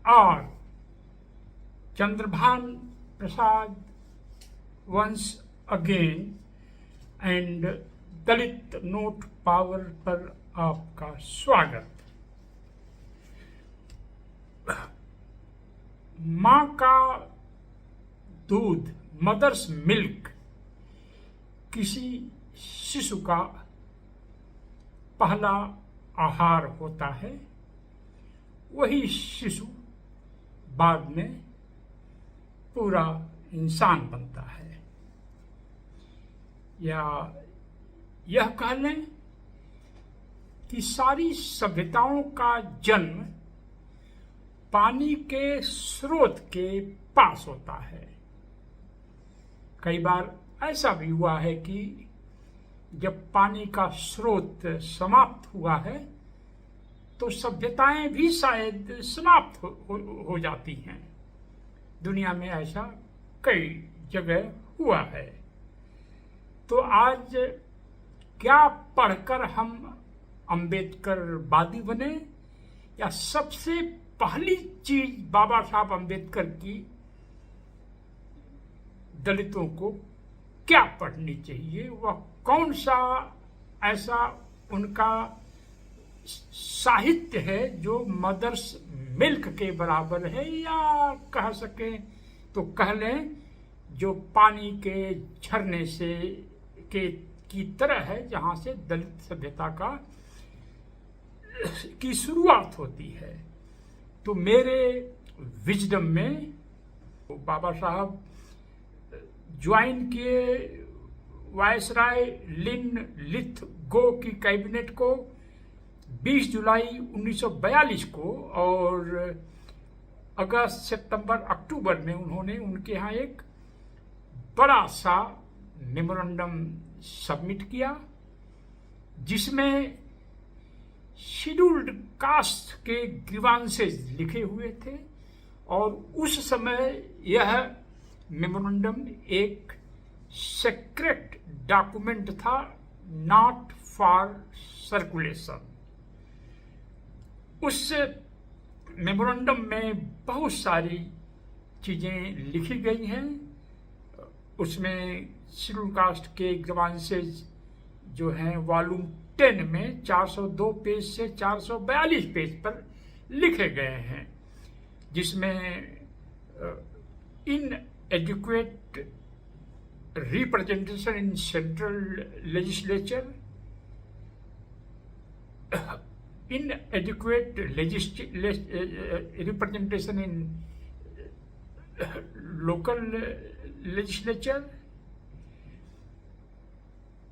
are Chandrabhan Prasad once again and Dalit note power पर आपका स्वागत। माँ का दूध, मदर्स मिल्क, किसी शिशु का पहला आहार होता है। वही शिशु बाद में पूरा इंसान बनता है, या यह कह लें कि सारी सभ्यताओं का जन्म पानी के स्रोत के पास होता है। कई बार ऐसा भी हुआ है कि जब पानी का स्रोत समाप्त हुआ है तो सभ्यताएं भी शायद समाप्त हो जाती हैं। दुनिया में ऐसा कई जगह हुआ है। तो आज क्या पढ़कर हम अम्बेडकरवादी बने, या सबसे पहली चीज बाबा साहब अम्बेडकर की दलितों को क्या पढ़नी चाहिए, वह कौन सा ऐसा उनका साहित्य है जो मदर्स मिल्क के बराबर है, या कह सके तो कह लें जो पानी के झरने से की तरह है, जहां से दलित सभ्यता की शुरुआत होती है। तो मेरे विजडम में बाबा साहब ज्वाइन किए वायसराय लिन लिथगो की कैबिनेट को 20 जुलाई 1942 को, और अगस्त, सितंबर, अक्टूबर में उन्होंने उनके यहाँ एक बड़ा सा मेमोरेंडम सबमिट किया, जिसमें शेड्यूल्ड कास्ट के ग्रीवांसेस लिखे हुए थे। और उस समय यह मेमोरेंडम एक सीक्रेट डॉक्यूमेंट था, नॉट फॉर सर्कुलेशन। उस मेमोरेंडम में बहुत सारी चीजें लिखी गई हैं। उसमें शेड्यूल कास्ट के ग्रीवांसेस जो हैं वॉल्यूम 10 में 402 पेज से 442 पेज पर लिखे गए हैं, जिसमें inadequate representation in central legislature, inadequate representation in local legislature,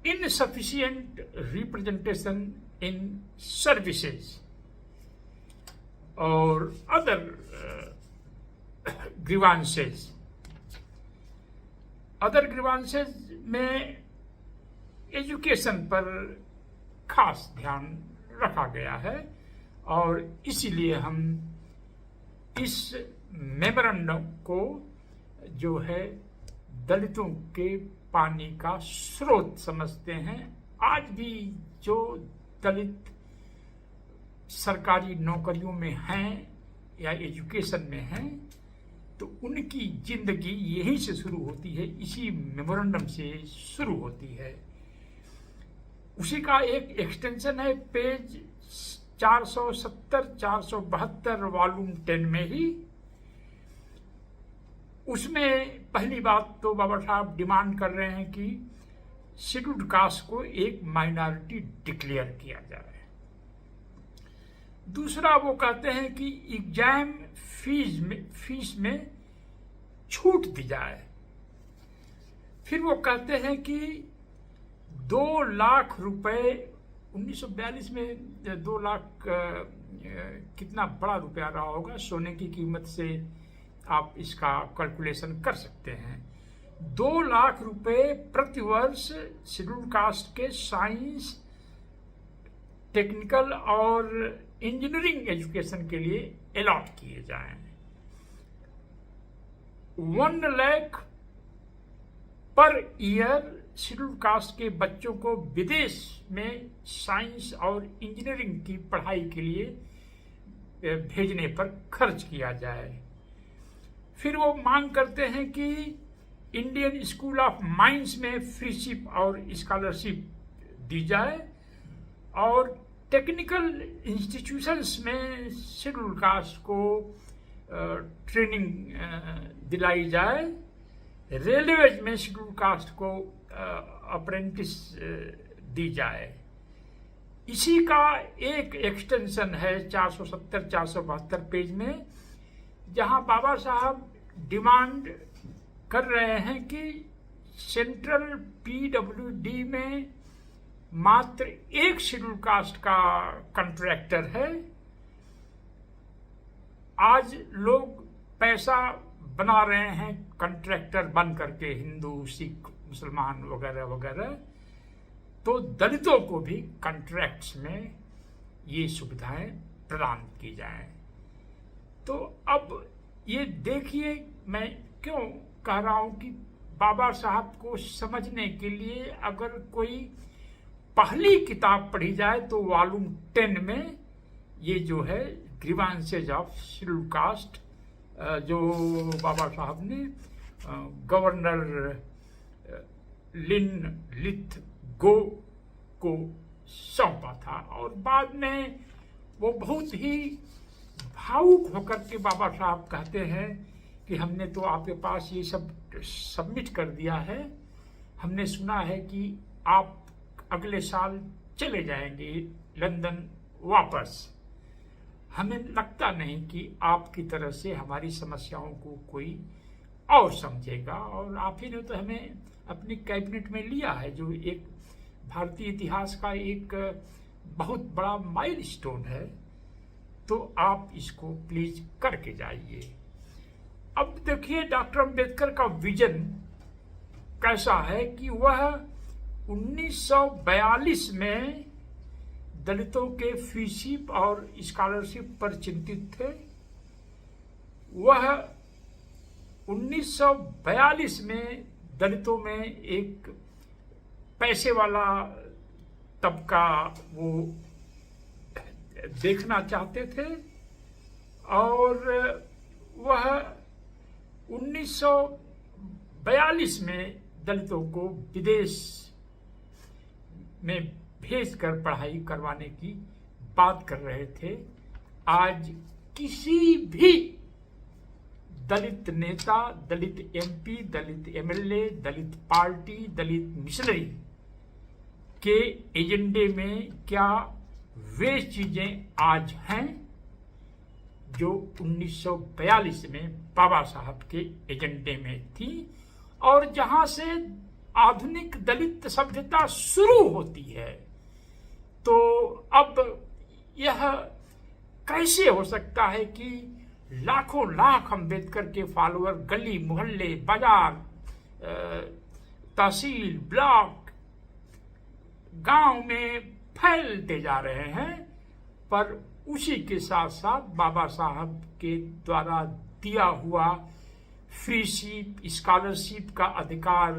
insufficient representation in services, और other grievances। अदर ग्रीवांसेस में एजुकेशन पर खास ध्यान रखा गया है, और इसीलिए हम इस मेमोरेंडम को जो है दलितों के पानी का स्रोत समझते हैं। आज भी जो दलित सरकारी नौकरियों में हैं या एजुकेशन में हैं, तो उनकी जिंदगी यहीं से शुरू होती है, इसी मेमोरेंडम से शुरू होती है। उसी का एक एक्सटेंशन है पेज 470, 472 वॉल्यूम 10 में ही। उसमें पहली बात तो बाबा साहब डिमांड कर रहे हैं कि शेड्यूल्ड कास्ट को एक माइनॉरिटी डिक्लेयर किया जाए। दूसरा वो कहते हैं कि एग्जाम फीस में छूट दी जाए। फिर वो कहते हैं कि 2 लाख रुपए 1942 में 2 लाख कितना बड़ा रुपया रहा होगा, सोने की कीमत से आप इसका कैलकुलेशन कर सकते हैं। 2 लाख रुपए प्रति वर्ष शेड्यूल्ड कास्ट के साइंस, टेक्निकल और इंजीनियरिंग एजुकेशन के लिए अलॉट किए जाएं। 1 lakh per year schedule caste के बच्चों को विदेश में साइंस और इंजीनियरिंग की पढ़ाई के लिए भेजने पर खर्च किया जाए। फिर वो मांग करते हैं कि इंडियन स्कूल ऑफ माइंस में फ्रीशिप और स्कॉलरशिप दी जाए और टेक्निकल इंस्टीट्यूशंस में शेड्यूल कास्ट को ट्रेनिंग दिलाई जाए। रेलवेज में शेड्यूल कास्ट को अप्रेंटिस दी जाए। इसी का एक एक्सटेंशन है 470-472 पेज में, जहां बाबा साहब डिमांड कर रहे हैं कि सेंट्रल पीडब्ल्यूडी में मात्र एक शेड्यूल कास्ट का कॉन्ट्रैक्टर है। आज लोग पैसा बना रहे हैं कॉन्ट्रैक्टर बन करके, हिंदू, सिख, मुसलमान वगैरह वगैरह। तो दलितों को भी कॉन्ट्रैक्ट्स में ये सुविधाएं प्रदान की जाएं। तो अब ये देखिए, मैं क्यों कह रहा हूं कि बाबा साहब को समझने के लिए अगर कोई पहली किताब पढ़ी जाए तो वॉल्यूम 10 में ये जो है ग्रीवांसेज ऑफ शेड्यूल कास्ट, जो बाबा साहब ने गवर्नर लिन लिथ गो को सौंपा था, और बाद में वो बहुत ही भावुक होकर के बाबा साहब कहते हैं कि हमने तो आपके पास ये सब सबमिट कर दिया है, हमने सुना है कि आप अगले साल चले जाएंगे लंदन वापस। हमें लगता नहीं कि आपकी तरह से हमारी समस्याओं को कोई और समझेगा, और आप ही ने तो हमें अपनी कैबिनेट में लिया है, जो एक भारतीय इतिहास का एक बहुत बड़ा माइलस्टोन है। तो आप इसको प्लीज करके जाइए। अब देखिए डॉक्टर अंबेडकर का विजन कैसा है कि वह 1942 में दलितों के फीसिप और स्कॉलरशिप पर चिंतित थे। वह 1942 में दलितों में एक पैसे वाला तबका वो देखना चाहते थे, और वह 1942 में दलितों को विदेश में भेजकर पढ़ाई करवाने की बात कर रहे थे। आज किसी भी दलित नेता, दलित एमपी, दलित एमएलए, दलित पार्टी, दलित मिशनरी के एजेंडे में क्या वे चीजें आज हैं जो 1942 में बाबा साहब के एजेंडे में थी, और जहां से आधुनिक दलित सभ्यता शुरू होती है। तो अब यह कैसे हो सकता है कि लाखों लाख अंबेडकर के फॉलोअर गली मोहल्ले, बाजार, तहसील, ब्लॉक, गांव में फैलते जा रहे हैं, पर उसी के साथ साथ बाबा साहब के द्वारा दिया हुआ फ्रीशिप, स्कॉलरशिप का अधिकार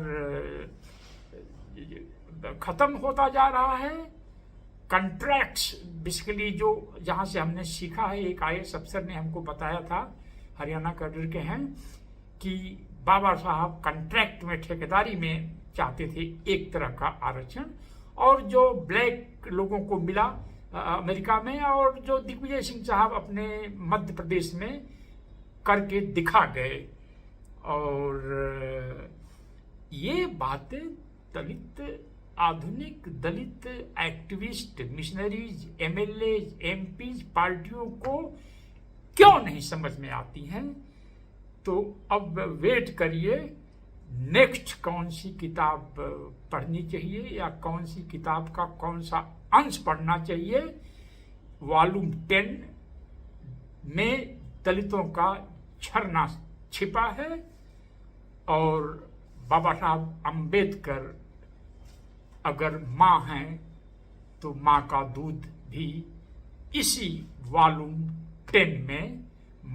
खत्म होता जा रहा है। कॉन्ट्रैक्ट्स बेसिकली जो जहां से हमने सीखा है, एक IAS अफसर ने हमको बताया था, हरियाणा कैडर के हैं, कि बाबा साहब कॉन्ट्रैक्ट में, ठेकेदारी में चाहते थे एक तरह का आरक्षण, और जो ब्लैक लोगों को मिला अमेरिका में, और जो दिग्विजय सिंह साहब अपने मध्य प्रदेश में करके दिखा गए। और ये बातें दलित, आधुनिक दलित एक्टिविस्ट, मिशनरीज, MLA, MPs, पार्टियों को क्यों नहीं समझ में आती हैं। तो अब वेट करिए, नेक्स्ट कौन सी किताब पढ़नी चाहिए या कौन सी किताब का कौन सा अंश पढ़ना चाहिए। वॉल्यूम 10 में दलितों का झरना छिपा है, और बाबा साहब अंबेडकर अगर माँ हैं तो माँ का दूध भी इसी वॉल्यूम 10 में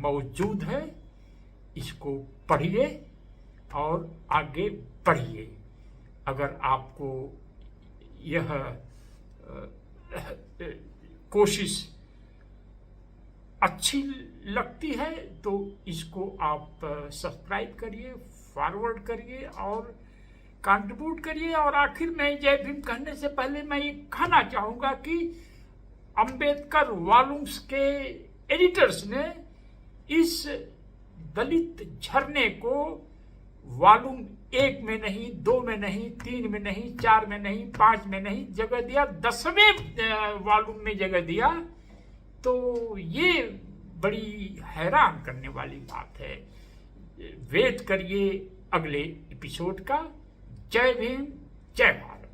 मौजूद है। इसको पढ़िए और आगे बढ़िए। अगर आपको यह कोशिश अच्छी लगती है तो इसको आप सब्सक्राइब करिए, फॉरवर्ड करिए और कंट्रीब्यूट करिए। और आखिर में जय भीम कहने से पहले मैं ये कहना चाहूँगा कि अंबेडकर वॉल्यूम्स के एडिटर्स ने इस दलित झरने को वॉल्यूम 1 में नहीं, 2 में नहीं, 3 में नहीं, 4 में नहीं, 5 में नहीं जगह दिया, 10वें वॉल्यूम में जगह दिया। तो ये बड़ी हैरान करने वाली बात है। वेट करिए अगले एपिसोड का। जय भीम, जय भारत।